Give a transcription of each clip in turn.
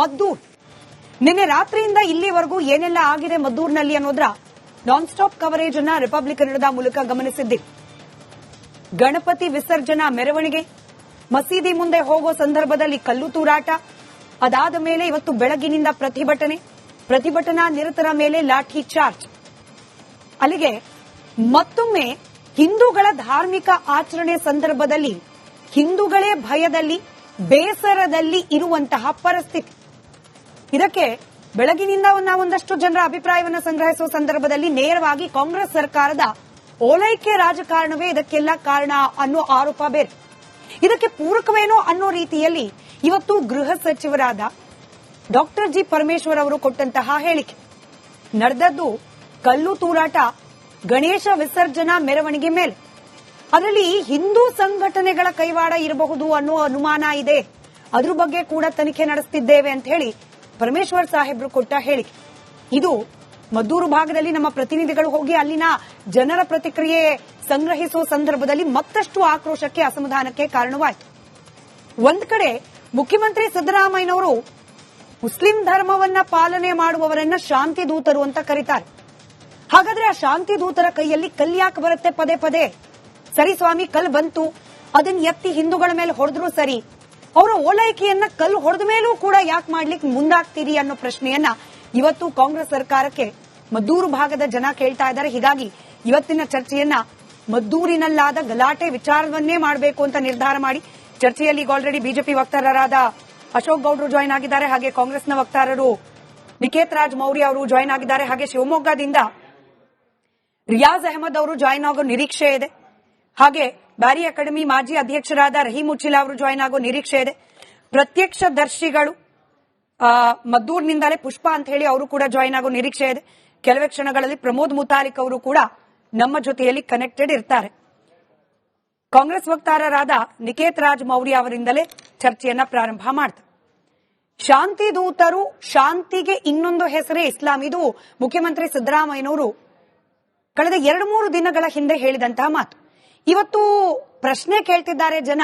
ಮದ್ದೂರ್. ನಿನ್ನೆ ರಾತ್ರಿಯಿಂದ ಇಲ್ಲಿವರೆಗೂ ಏನೆಲ್ಲ ಆಗಿದೆ ಮದ್ದೂರಿನಲ್ಲಿ ಅನ್ನೋದ್ರ ನಾನ್ ಸ್ಟಾಪ್ ಕವರೇಜ್ ಅನ್ನ ರಿಪಬ್ಲಿಕ್ ಕನ್ನಡದ ಮೂಲಕ ಗಮನಿಸಿದ್ದೀವಿ. ಗಣಪತಿ ವಿಸರ್ಜನಾ ಮೆರವಣಿಗೆ, ಮಸೀದಿ ಮುಂದೆ ಹೋಗೋ ಸಂದರ್ಭದಲ್ಲಿ ಕಲ್ಲು ತೂರಾಟ, ಅದಾದ ಮೇಲೆ ಇವತ್ತು ಬೆಳಗಿನಿಂದ ಪ್ರತಿಭಟನಾ ನಿರತರ ಮೇಲೆ ಲಾಠಿ ಚಾರ್ಜ್. ಅಲ್ಲಿಗೆ ಮತ್ತೊಮ್ಮೆ ಹಿಂದೂಗಳ ಧಾರ್ಮಿಕ ಆಚರಣೆ ಸಂದರ್ಭದಲ್ಲಿ ಹಿಂದೂಗಳೇ ಭಯದಲ್ಲಿ, ಬೇಸರದಲ್ಲಿ ಇರುವಂತಹ ಪರಿಸ್ಥಿತಿ. ಇದಕ್ಕೆ ಬೆಳಗಿನಿಂದ ಒಂದಷ್ಟು ಜನರ ಅಭಿಪ್ರಾಯವನ್ನು ಸಂಗ್ರಹಿಸುವ ಸಂದರ್ಭದಲ್ಲಿ ನೇರವಾಗಿ ಕಾಂಗ್ರೆಸ್ ಸರ್ಕಾರದ ಓಲೈಕೆ ರಾಜಕಾರಣವೇ ಇದಕ್ಕೆಲ್ಲ ಕಾರಣ ಅನ್ನೋ ಆರೋಪ ಬೇರೆ. ಇದಕ್ಕೆ ಪೂರಕವೇನೋ ಅನ್ನೋ ರೀತಿಯಲ್ಲಿ ಇವತ್ತು ಗೃಹ ಸಚಿವರಾದ ಡಾಕ್ಟರ್ ಜಿ ಪರಮೇಶ್ವರ್ ಅವರು ಕೊಟ್ಟಂತಹ ಹೇಳಿಕೆ. ನಡೆದದ್ದು ಕಲ್ಲು ತೂರಾಟ, ಗಣೇಶ ವಿಸರ್ಜನಾ ಮೆರವಣಿಗೆ ಮೇಲೆ. ಅದರಲ್ಲಿ ಹಿಂದೂ ಸಂಘಟನೆಗಳ ಕೈವಾಡ ಇರಬಹುದು ಅನ್ನೋ ಅನುಮಾನ ಇದೆ. ಅದ್ರ ಬಗ್ಗೆ ಕೂಡ ತನಿಖೆ ನಡೆಸುತ್ತಿದ್ದೇವೆ ಅಂತ ಹೇಳಿ ಪರಮೇಶ್ವರ್ ಸಾಹೇಬ್ರು ಕೊಟ್ಟ ಹೇಳಿಕೆ. ಇದು ಮದ್ದೂರು ಭಾಗದಲ್ಲಿ ನಮ್ಮ ಪ್ರತಿನಿಧಿಗಳು ಹೋಗಿ ಅಲ್ಲಿನ ಜನರ ಪ್ರತಿಕ್ರಿಯೆ ಸಂಗ್ರಹಿಸುವ ಸಂದರ್ಭದಲ್ಲಿ ಮತ್ತಷ್ಟು ಆಕ್ರೋಶಕ್ಕೆ, ಅಸಮಾಧಾನಕ್ಕೆ ಕಾರಣವಾಯಿತು. ಒಂದ್ ಕಡೆ ಮುಖ್ಯಮಂತ್ರಿ ಸಿದ್ದರಾಮಯ್ಯನವರು ಮುಸ್ಲಿಂ ಧರ್ಮವನ್ನ ಪಾಲನೆ ಮಾಡುವವರನ್ನ ಶಾಂತಿ ದೂತರು ಅಂತ ಕರೀತಾರೆ. ಹಾಗಾದ್ರೆ ಆ ಶಾಂತಿ ದೂತರ ಕೈಯಲ್ಲಿ ಕಲ್ಲು ಯಾಕೆ ಬರುತ್ತೆ ಪದೇ ಪದೇ? ಸರಿ ಸ್ವಾಮಿ, ಕಲ್ಲು ಬಂತು, ಅದನ್ನ ಎತ್ತಿ ಹಿಂದೂಗಳ ಮೇಲೆ ಹೊಡೆದ್ರು ಸರಿ, ಅವರ ಓಲೈಕೆಯನ್ನ ಕಲ್ಲು ಹೊಡೆದ ಮೇಲೂ ಕೂಡ ಯಾಕೆ ಮಾಡ್ಲಿಕ್ಕೆ ಮುಂದಾಗ್ತೀರಿ ಅನ್ನೋ ಪ್ರಶ್ನೆಯನ್ನ ಇವತ್ತು ಕಾಂಗ್ರೆಸ್ ಸರ್ಕಾರಕ್ಕೆ ಮದ್ದೂರು ಭಾಗದ ಜನ ಕೇಳ್ತಾ ಇದ್ದಾರೆ. ಹೀಗಾಗಿ ಇವತ್ತಿನ ಚರ್ಚೆಯನ್ನ ಮದ್ದೂರಿನಲ್ಲಾದ ಗಲಾಟೆ ವಿಚಾರವನ್ನೇ ಮಾಡಬೇಕು ಅಂತ ನಿರ್ಧಾರ ಮಾಡಿ ಚರ್ಚೆಯಲ್ಲಿ ಈಗ ಆಲ್ರೆಡಿ ಬಿಜೆಪಿ ವಕ್ತಾರರಾದ ಅಶೋಕ್ ಗೌಡ್ರು ಜಾಯ್ನ್ ಆಗಿದ್ದಾರೆ. ಹಾಗೆ ಕಾಂಗ್ರೆಸ್ನ ವಕ್ತಾರರು ನಿಕೇತ್ ರಾಜ್ ಮೌರ್ಯ ಅವರು ಜಾಯ್ನ್ ಆಗಿದ್ದಾರೆ. ಹಾಗೆ ಶಿವಮೊಗ್ಗದಿಂದ ರಿಯಾಜ್ ಅಹಮದ್ ಅವರು ಜಾಯ್ನ್ ಆಗೋ ನಿರೀಕ್ಷೆ ಇದೆ. ಹಾಗೆ ಬ್ಯಾರಿ ಅಕಾಡೆಮಿ ಮಾಜಿ ಅಧ್ಯಕ್ಷರಾದ ರಹೀಂ ಉಚ್ಚಿಲಾ ಅವರು ಜಾಯ್ನ್ ಆಗೋ ನಿರೀಕ್ಷೆ ಇದೆ. ಪ್ರತ್ಯಕ್ಷದರ್ಶಿಗಳು ಮದ್ದೂರಿನಿಂದಲೇ ಪುಷ್ಪ ಅಂತ ಹೇಳಿ ಅವರು ಕೂಡ ಜಾಯ್ನ್ ಆಗೋ ನಿರೀಕ್ಷೆ ಇದೆ. ಕೆಲವೇ ಕ್ಷಣಗಳಲ್ಲಿ ಪ್ರಮೋದ್ ಮುತಾಲಿಕ್ ಅವರು ಕೂಡ ನಮ್ಮ ಜೊತೆಯಲ್ಲಿ ಕನೆಕ್ಟೆಡ್ ಇರ್ತಾರೆ. ಕಾಂಗ್ರೆಸ್ ವಕ್ತಾರರಾದ ನಿಕೇತ್ ರಾಜ್ ಮೌರ್ಯ ಅವರಿಂದಲೇ ಚರ್ಚೆಯನ್ನ ಪ್ರಾರಂಭ ಮಾಡ್ತಾರೆ. ಶಾಂತಿ ದೂತರು, ಶಾಂತಿಗೆ ಇನ್ನೊಂದು ಹೆಸರೇ ಇಸ್ಲಾಂ. ಇದು ಮುಖ್ಯಮಂತ್ರಿ ಸಿದ್ದರಾಮಯ್ಯನವರು ಕಳೆದ 2-3 ದಿನಗಳ ಹಿಂದೆ ಹೇಳಿದಂತಹ ಮಾತು. ಇವತ್ತು ಪ್ರಶ್ನೆ ಕೇಳ್ತಿದ್ದಾರೆ ಜನ,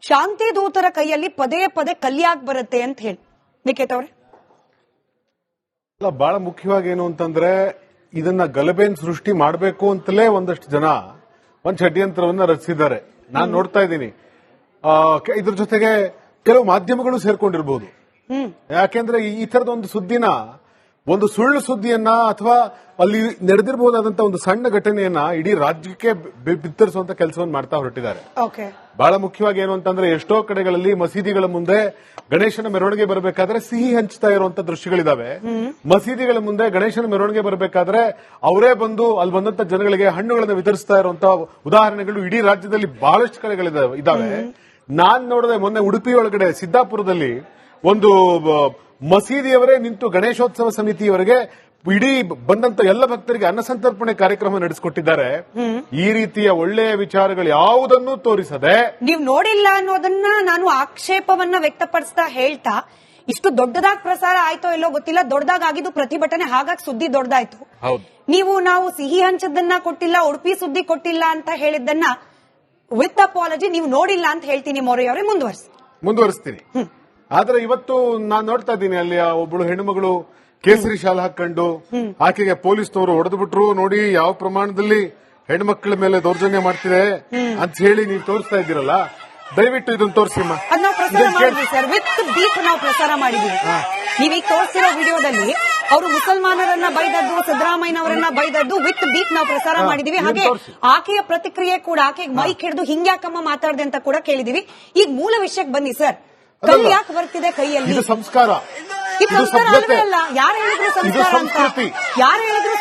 ಶಾಂತಿ ದೂತರ ಕೈಯಲ್ಲಿ ಪದೇ ಪದೇ ಕಲ್ಯಾಗ್ ಬರುತ್ತೆ ಅಂತ ಹೇಳಿ. ನಿಕೇತ್ ಅವರೇ, ಬಹಳ ಮುಖ್ಯವಾಗಿ ಏನು ಅಂತಂದ್ರೆ, ಇದನ್ನ ಗಲಭೆನ್ ಸೃಷ್ಟಿ ಮಾಡಬೇಕು ಅಂತಲೇ ಒಂದಷ್ಟು ಜನ ಒಂದು ಷಡ್ಯಂತ್ರವನ್ನ ರಚಿಸಿದ್ದಾರೆ. ನಾನು ನೋಡ್ತಾ ಇದ್ದೀನಿ. ಇದ್ರ ಜೊತೆಗೆ ಕೆಲವು ಮಾಧ್ಯಮಗಳು ಸೇರ್ಕೊಂಡಿರಬಹುದು. ಯಾಕೆಂದ್ರೆ ಈ ತರದ ಒಂದು ಸುದ್ದಿನ, ಒಂದು ಸುಳ್ಳು ಸುದ್ದಿಯನ್ನ ಅಥವಾ ಅಲ್ಲಿ ನಡೆದಿರಬಹುದಾದಂತಹ ಒಂದು ಸಣ್ಣ ಘಟನೆಯನ್ನ ಇಡೀ ರಾಜ್ಯಕ್ಕೆ ಬಿತ್ತರಿಸುವಂತ ಕೆಲಸವನ್ನು ಮಾಡ್ತಾ ಹೊರಟಿದ್ದಾರೆ. ಬಹಳ ಮುಖ್ಯವಾಗಿ ಏನು ಅಂತಂದ್ರೆ, ಎಷ್ಟೋ ಕಡೆಗಳಲ್ಲಿ ಮಸೀದಿಗಳ ಮುಂದೆ ಗಣೇಶನ ಮೆರವಣಿಗೆ ಬರಬೇಕಾದ್ರೆ ಸಿಹಿ ಹಂಚ್ತಾ ಇರುವಂತ ದೃಶ್ಯಗಳಿದಾವೆ. ಮಸೀದಿಗಳ ಮುಂದೆ ಗಣೇಶನ ಮೆರವಣಿಗೆ ಬರಬೇಕಾದ್ರೆ ಅವರೇ ಬಂದು ಅಲ್ಲಿ ಬಂದಂತ ಜನಗಳಿಗೆ ಹಣ್ಣುಗಳನ್ನು ವಿತರಿಸ್ತಾ ಇರುವಂತಹ ಉದಾಹರಣೆಗಳು ಇಡೀ ರಾಜ್ಯದಲ್ಲಿ ಬಹಳಷ್ಟು ಕಡೆಗಳಿದಾವೆ. ನಾನ್ ನೋಡಿದೆ ಮೊನ್ನೆ ಉಡುಪಿ ಒಳಗಡೆ ಸಿದ್ದಾಪುರದಲ್ಲಿ ಒಂದು ಮಸೀದಿಯವರೇ ನಿಂತು ಗಣೇಶೋತ್ಸವ ಸಮಿತಿಯವರಿಗೆ ಇಡೀ ಬಂದಂತ ಎಲ್ಲ ಭಕ್ತರಿಗೆ ಅನ್ನಸಂತರ್ಪಣೆ ಕಾರ್ಯಕ್ರಮ ನಡೆಸಿಕೊಟ್ಟಿದ್ದಾರೆ. ಈ ರೀತಿಯ ಒಳ್ಳೆಯ ವಿಚಾರಗಳು ಯಾವುದನ್ನು ತೋರಿಸದೆ ನೀವು ನೋಡಿಲ್ಲ ಅನ್ನೋದನ್ನ ನಾನು ಆಕ್ಷೇಪವನ್ನ ವ್ಯಕ್ತಪಡಿಸ್ತಾ ಹೇಳ್ತಾ, ಇಷ್ಟು ದೊಡ್ಡದಾಗಿ ಪ್ರಸಾರ ಆಯ್ತೋ ಇಲ್ಲೋ ಗೊತ್ತಿಲ್ಲ, ದೊಡ್ಡದಾಗಿದ್ದು ಪ್ರತಿಭಟನೆ, ಹಾಗಾಗಿ ಸುದ್ದಿ ದೊಡ್ಡದಾಯ್ತು. ನಾವು ಸಿಹಿ ಹಂಚದನ್ನ ಕೊಟ್ಟಿಲ್ಲ, ಉಡುಪಿ ಸುದ್ದಿ ಕೊಟ್ಟಿಲ್ಲ ಅಂತ ಹೇಳಿದ್ದನ್ನ ವಿತ್ ಅಪಾಲಜಿ ನೀವು ನೋಡಿಲ್ಲ ಅಂತ ಹೇಳ್ತೀನಿ. ಮೌರ್ಯ ಅವರೇ, ಮುಂದುವರಿಸ್ತೀನಿ. ಆದ್ರೆ ಇವತ್ತು ನಾನು ನೋಡ್ತಾ ಇದ್ದೀನಿ, ಅಲ್ಲಿ ಒಬ್ಬಳು ಹೆಣ್ಣುಮಗಳು ಕೇಸರಿ ಶಾಲೆ ಹಾಕೊಂಡು ಆಕೆಗೆ ಪೊಲೀಸ್ನವರು ಹೊಡೆದು ಬಿಟ್ರು. ನೋಡಿ ಯಾವ ಪ್ರಮಾಣದಲ್ಲಿ ಹೆಣ್ಮಕ್ಳ ಮೇಲೆ ದೌರ್ಜನ್ಯ ಮಾಡ್ತಿದೆ ಅಂತ ಹೇಳಿ ನೀವು ತೋರಿಸ್ತಾ ಇದ್ದೀರಲ್ಲ, ದಯವಿಟ್ಟು ಇದನ್ನು ತೋರಿಸಿ. ಸರ್, ವಿತ್ ಬೀಟ್ ನಾವು ಪ್ರಸಾರ ಮಾಡಿದೀವಿ. ನೀವೀಗ ತೋರಿಸಿರೋ ವಿಡಿಯೋದಲ್ಲಿ ಅವರು ಮುಸಲ್ಮಾನರನ್ನ ಬೈದದ್ದು, ಸಿದ್ದರಾಮಯ್ಯನವರನ್ನ ಬೈದದ್ದು ವಿತ್ ಬೀಟ್ ನಾವು ಪ್ರಸಾರ ಮಾಡಿದೀವಿ. ಹಾಗೆ ಆಕೆಯ ಪ್ರತಿಕ್ರಿಯೆ ಕೂಡ, ಆಕೆಗೆ ಮೈಕ್ ಹಿಡಿದು ಹಿಂಗ್ಯಾಕಮ್ಮ ಮಾತಾಡಿದೆ ಅಂತ ಕೂಡ ಕೇಳಿದೀವಿ. ಈಗ ಮೂಲ ವಿಷಯಕ್ಕೆ ಬನ್ನಿ ಸರ್. ಕೈ ಯಾಕೆ ಬರ್ತಿದೆ ಕೈಯಲ್ಲಿ? ಇದು ಸಂಸ್ಕಾರ, ಯಾರು ಹೇಳಿದ್ರು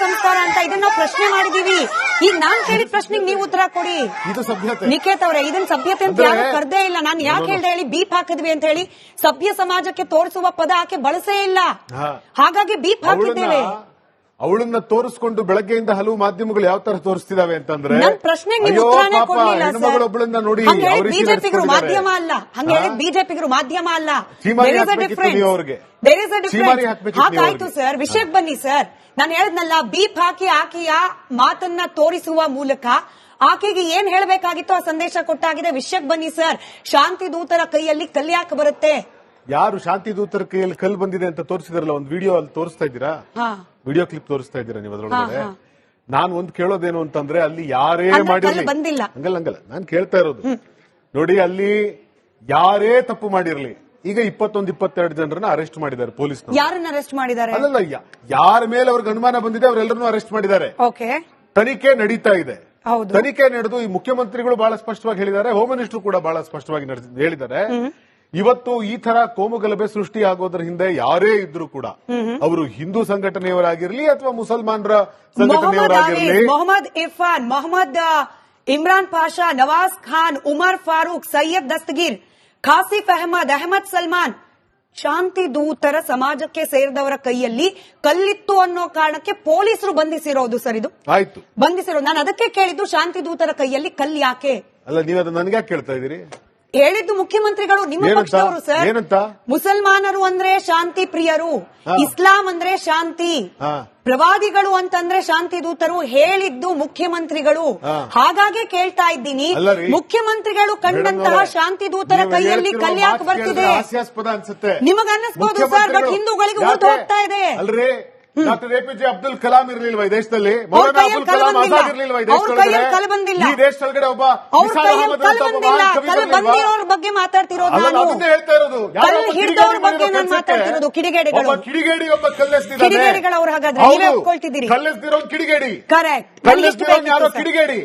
ಸಂಸ್ಕಾರ ಅಂತ ಇದನ್ನ ನಾವು ಪ್ರಶ್ನೆ ಮಾಡಿದೀವಿ. ಈಗ ನಾನ್ ಕೇಳಿದ ಪ್ರಶ್ನೆಗೆ ನೀವು ಉತ್ತರ ಕೊಡಿ. ಇದು ಸಭ್ಯತೆ. ನಿಕೇತ್ ಅವರೇ, ಇದನ್ನ ಸಭ್ಯತೆ ಅಂತ ಯಾರು ಕರ್ದೇ ಇಲ್ಲ. ನಾನು ಯಾಕೆ ಹೇಳ್ದೆ ಹೇಳಿ? ಬೀಪ್ ಹಾಕಿದ್ವಿ ಅಂತ ಹೇಳಿ ಸಭ್ಯ ಸಮಾಜಕ್ಕೆ ತೋರಿಸುವ ಪದ ಆಕೆ ಬಳಸೇ ಇಲ್ಲ, ಹಾಗಾಗಿ ಬೀಪ್ ಹಾಕಿದ್ದೇವೆ. ಅವಳನ್ನ ತೋರಿಸ್ಕೊಂಡು ಬೆಳಗ್ಗೆಯಿಂದ ಹಲವು ಮಾಧ್ಯಮಗಳು ಯಾವ ತರ ತೋರಿಸ್ತಿದಾವೆ ಅಂತಂದ್ರೆ, ಹೆಣ್ಣುಮಗಳೊಬ್ಬಳನ್ನ ನೋಡಿ ಬಿಜೆಪಿಗರು ಮಾಧ್ಯಮ ಅಲ್ಲ, ಹಂಗ ಹೇಳಿ ಬಿಜೆಪಿಗರು ಮಾಧ್ಯಮ ಅಲ್ಲ. ಹಾಗಾಯ್ತು ಸರ್, ವಿಷಯಕ್ಕೆ ಬನ್ನಿ ಸರ್. ನಾನು ಹೇಳದ್ನಲ್ಲ, ಬೀಪ್ ಹಾಕಿ ಆಕೆಯ ಮಾತನ್ನ ತೋರಿಸುವ ಮೂಲಕ ಆಕೆಗೆ ಏನ್ ಹೇಳಬೇಕಾಗಿತ್ತು ಆ ಸಂದೇಶ ಕೊಟ್ಟಾಗಿದೆ. ವಿಷಯಕ್ಕೆ ಬನ್ನಿ ಸರ್. ಶಾಂತಿ ದೂತರ ಕೈಯಲ್ಲಿ ಕಲ್ಯಾಕ್ ಬರುತ್ತೆ. ಯಾರು ಶಾಂತಿ ದೂತರ ಕೈಯಲ್ಲಿ ಕಲ್ಲು ಬಂದಿದೆ ಅಂತ ತೋರಿಸಿದಾರಲ್ಲ, ಒಂದು ವಿಡಿಯೋ ಅಲ್ಲಿ ತೋರಿಸ್ತಾ ಇದ್ದೀರಾ, ವಿಡಿಯೋ ಕ್ಲಿಪ್ ತೋರಿಸ್ತಾ ಇದ್ದೀರಾ ನೀವು ಅದ್ರೊಳಗಡೆ. ನಾನು ಒಂದು ಕೇಳೋದೇನು ಅಂತಂದ್ರೆ, ಅಲ್ಲಿ ಯಾರೇ ಮಾಡಿರ್ಲಿ, ಹಂಗಲ್ಲ ನಾನು ಕೇಳ್ತಾ ಇರೋದು ನೋಡಿ, ಅಲ್ಲಿ ಯಾರೇ ತಪ್ಪು ಮಾಡಿರ್ಲಿ, ಈಗ 21-22 ಜನರನ್ನ ಅರೆಸ್ಟ್ ಮಾಡಿದ್ದಾರೆ ಪೊಲೀಸ್. ಯಾರನ್ನ ಅರೆಸ್ಟ್ ಮಾಡಿದ್ದಾರೆ? ಅಲ್ಲಲ್ಲ, ಯಾರ ಮೇಲೆ ಅವ್ರಿಗೆ ಅನುಮಾನ ಬಂದಿದೆ ಅವರೆಲ್ಲರನ್ನೂ ಅರೆಸ್ಟ್ ಮಾಡಿದ್ದಾರೆ. ತನಿಖೆ ನಡೀತಾ ಇದೆ. ತನಿಖೆ ನಡೆದು ಈ ಮುಖ್ಯಮಂತ್ರಿಗಳು ಬಹಳ ಸ್ಪಷ್ಟವಾಗಿ ಹೇಳಿದ್ದಾರೆ, ಹೋಮ್ ಮಿನಿಸ್ಟರ್ ಕೂಡ ಬಹಳ ಸ್ಪಷ್ಟವಾಗಿ ಹೇಳಿದ್ದಾರೆ. ಇವತ್ತು ಈ ತರ ಕೋಮುಗಲಭೆ ಸೃಷ್ಟಿ ಆಗೋದ್ರ ಹಿಂದೆ ಯಾರೇ ಇದ್ರೂ ಕೂಡ, ಅವರು ಹಿಂದೂ ಸಂಘಟನೆಯವರಾಗಿರ್ಲಿ ಅಥವಾ ಮುಸಲ್ಮಾನರ ಸಂಘಟನೆಯವರಾಗಿರ್ಲಿ, ಮೊಹಮ್ಮದ್ ಇರ್ಫಾನ್, ಮೊಹಮ್ಮದ್ ಇಮ್ರಾನ್ ಪಾಷಾ, ನವಾಜ್ ಖಾನ್, ಉಮರ್ ಫಾರೂಕ್, ಸೈಯದ್ ದಸ್ತಗೀರ್, ಖಾಸಿಫ್ ಅಹಮದ್, ಅಹಮದ್ ಸಲ್ಮಾನ್, ಶಾಂತಿ ದೂತರ ಸಮಾಜಕ್ಕೆ ಸೇರಿದವರ ಕೈಯಲ್ಲಿ ಕಲ್ಲಿತ್ತು ಅನ್ನೋ ಕಾರಣಕ್ಕೆ ಪೊಲೀಸರು ಬಂಧಿಸಿರೋದು ಸರ್. ಇದು ಆಯ್ತು, ಬಂಧಿಸಿರೋದು. ನಾನು ಅದಕ್ಕೆ ಕೇಳಿದ್ದು, ಶಾಂತಿ ದೂತರ ಕೈಯಲ್ಲಿ ಕಲ್ಲು ಯಾಕೆ? ಅಲ್ಲ, ನೀವು ಅದನ್ನ ನನಗೆ ಯಾಕೆ ಕೇಳ್ತಾ ಇದ್ದೀರಿ? ಹೇಳಿದ್ದು ಮುಖ್ಯಮಂತ್ರಿಗಳು, ನಿಮ್ಮ ಪಕ್ಷದವರು ಸರ್. ಮುಸಲ್ಮಾನರು ಅಂದ್ರೆ ಶಾಂತಿ ಪ್ರಿಯರು, ಇಸ್ಲಾಂ ಅಂದ್ರೆ ಶಾಂತಿ, ಪ್ರವಾದಿಗಳು ಅಂತಂದ್ರೆ ಶಾಂತಿ ದೂತರು, ಹೇಳಿದ್ದು ಮುಖ್ಯಮಂತ್ರಿಗಳು. ಹಾಗಾಗಿ ಕೇಳ್ತಾ ಇದ್ದೀನಿ, ಮುಖ್ಯಮಂತ್ರಿಗಳು ಕಂಡಂತಹ ಶಾಂತಿ ದೂತರ ಕೈಯಲ್ಲಿ ಕಲ್ಲು ಯಾಕೆ ಬರ್ತಿದೆ? ಹಾಸ್ಯಾಸ್ಪದ ಅನ್ಸುತ್ತೆ ನಿಮಗೆ ಅನ್ನಿಸ್ಬೋದು ಸರ್, ಬಟ್ ಹಿಂದೂಗಳಿಗೆ ಊಟ ಹೋಗ್ತಾ ಇದೆ. ಅಲ್ರಿ, ಡಾಕ್ಟರ್ ಎಪಿಜೆ ಅಬ್ದುಲ್ ಕಲಾಂ ಇರ್ಲಿಲ್ವಾ ಈ ದೇಶದಲ್ಲಿ? ಮೌಲಾನಾ ಅಬುಲ್ ಕಲಾಂ ಆಜಾದ್ ಇರ್ಲಿಲ್ವಾ ಈ ದೇಶದೊಳಗಡೆ? ಈ ದೇಶದೊಳಗಡೆ ಒಬ್ಬ ಬಂದಿರೋರ ಬಗ್ಗೆ ಮಾತಾಡ್ತಿರೋದು ನಾನು, ಹೇಳ್ತಾ ಇರೋದು. ಹಿಡಿದವ್ರ ಬಗ್ಗೆ ನಾನು ಮಾತಾಡ್ತಿರೋದು. ಕಿಡಿಗೇಡಿಗಳು, ಕಿಡಿಗೇಡಿ ಒಬ್ಬ ಕಲ್ಲೆಸ್ತಿದ್ದಾನೆ. ಕಿಡಿಗೇಡಿಗಳು ಅವ್ರು ಹಾಗಾದ್ರೆ ನೀವೇ ಒಪ್ಕೊಳ್ತಿದ್ದೀರಿ? ಕಲ್ಲೆಸ್ತಿರೋ ಕಿಡಿಗೇಡಿ, ಕರೆಕ್ಟ್. ಕಲ್ಲೆಸ್ತಿರೋ ಯಾರೋ ಕಿಡಿಗೇಡಿ.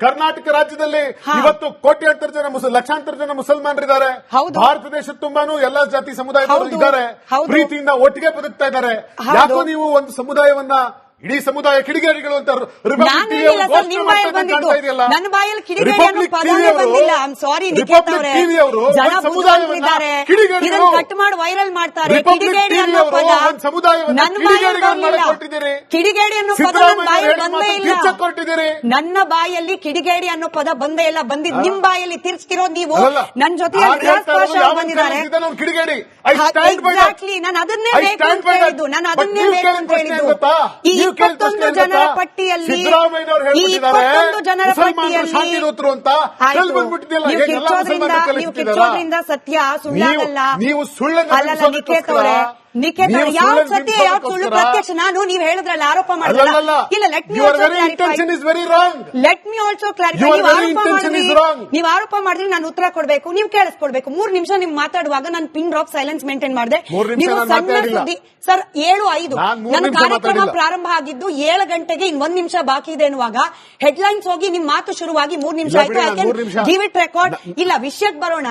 ಕರ್ನಾಟಕ ರಾಜ್ಯದಲ್ಲಿ ಇವತ್ತು ಕೋಟ್ಯಾಂತರ ಜನ ಲಕ್ಷಾಂತರ ಜನ ಮುಸಲ್ಮಾನರಿದ್ದಾರೆ. ಭಾರತ ದೇಶದ ತುಂಬಾನು ಎಲ್ಲಾ ಜಾತಿ ಸಮುದಾಯದವರು ಇದ್ದಾರೆ, ಪ್ರೀತಿಯಿಂದ ಒಟ್ಟಿಗೆ ಬದುಕ್ತಾ ಇದ್ದಾರೆ. ಯಾಕೋ ನೀವು ಒಂದು ಸಮುದಾಯವನ್ನ, ಇಡೀ ಸಮುದಾಯ ಕಿಡಿಗೇಡಿಗಳು ಅಂತ ನನ್ನ ಬಾಯಲ್ಲಿ ಕಿಡಿಗೇಡಿ ಅನ್ನೋ ಪದನೇ ಬಂದಿಲ್ಲ. ಸಾರಿ ನಿಖೇತ್ ಅವರೇ, ಜನ ಬೂದಿದ್ದಾರೆ, ಇದನ್ನು ಕಟ್ ಮಾಡಿ ವೈರಲ್ ಮಾಡ್ತಾರೆ. ಕಿಡಿಗೇಡಿ ಅನ್ನೋ ಪದ ನನ್ನ ಬಾಯಲ್ಲಿ ಬಂದಿಲ್ಲ. ಕಿಡಿಗೇಡಿ ಅನ್ನೋ ಪದ ನನ್ನ ಬಾಯಲ್ಲಿ ಬಂದೇ ಇಲ್ಲ. ನನ್ನ ಬಾಯಲ್ಲಿ ಕಿಡಿಗೇಡಿ ಅನ್ನೋ ಪದ ಬಂದೇ ಇಲ್ಲ. ಬಂದಿದ್ ನಿಮ್ ಬಾಯಲ್ಲಿ ತಿರ್ಸ್ತಿರೋದು ನೀವು. ನನ್ನ ಜೊತೆ ಬಂದಿದ್ದಾರೆ. ಎಕ್ಸಾಕ್ಟ್ಲಿ, ನಾನು ಅದನ್ನೇ ಬೇಕು ಅಂತ ಹೇಳಿದ್ದು. ನಾನು ಅದನ್ನೇ ಬೇಕು ಅಂತ ಹೇಳಿದ್ದು. ಈ 21 ಜನರ ಪಟ್ಟಿಯಲ್ಲಿ, ಈ 21 ಜನರ ಪಟ್ಟಿಯಲ್ಲಿ ನೀವು ಕಿಚ್ಚೋದ್ರಿಂದ ಸತ್ಯ ಸುಳ್ಳಾಗಲ್ಲ. ಅಲ್ಲಲ್ಲ ನಿಖೇತ್ ಅವರೇ, ನಿಖೇತ್ ಅವರೇ, ಯಾವ ಸತ್ಯ ಯಾವ ಸುಳ್ಳು ಪ್ರತ್ಯಕ್ಷ? ನಾನು ನೀವು ಹೇಳಿದ್ರಲ್ಲ ಆರೋಪ ಮಾಡಿದ್ರಲ್ಲ, ಇಲ್ಲ, ಲೆಟ್ ಮಿ ಆಲ್ಸೋ ಕ್ಲಾರಿಫೈ. ನೀವು ಆರೋಪ ಮಾಡಿದ್ರೆ ನಾನು ಉತ್ತರ ಕೊಡಬೇಕು, ನೀವು ಕೇಳಿಸ್ಕೊಡ್ಬೇಕು. 3 ನಿಮಿಷ ನೀವು ಮಾತಾಡುವಾಗ ನಾನು ಪಿನ್ ಡ್ರಾಪ್ ಸೈಲೆನ್ಸ್ ಮೇಂಟೈನ್ ಮಾಡಿದೆ. ನೀವು ಸಣ್ಣ ಸುದ್ದಿ ಸರ್, 7:05 ನನ್ನ ಕಾರ್ಯಕ್ರಮ ಪ್ರಾರಂಭ ಆಗಿದ್ದು 7 ಗಂಟೆಗೆ ಇನ್ 1 ನಿಮಿಷ ಬಾಕಿ ಇದೆ ಎನ್ನುವಾಗ ಹೆಡ್ಲೈನ್ಸ್ ಹೋಗಿ ನಿಮ್ ಮಾತು ಶುರುವಾಗಿ 3 ನಿಮಿಷ ಆಯ್ತು. Give it record. ಇಲ್ಲ, ವಿಷಯಕ್ಕೆ ಬರೋಣ.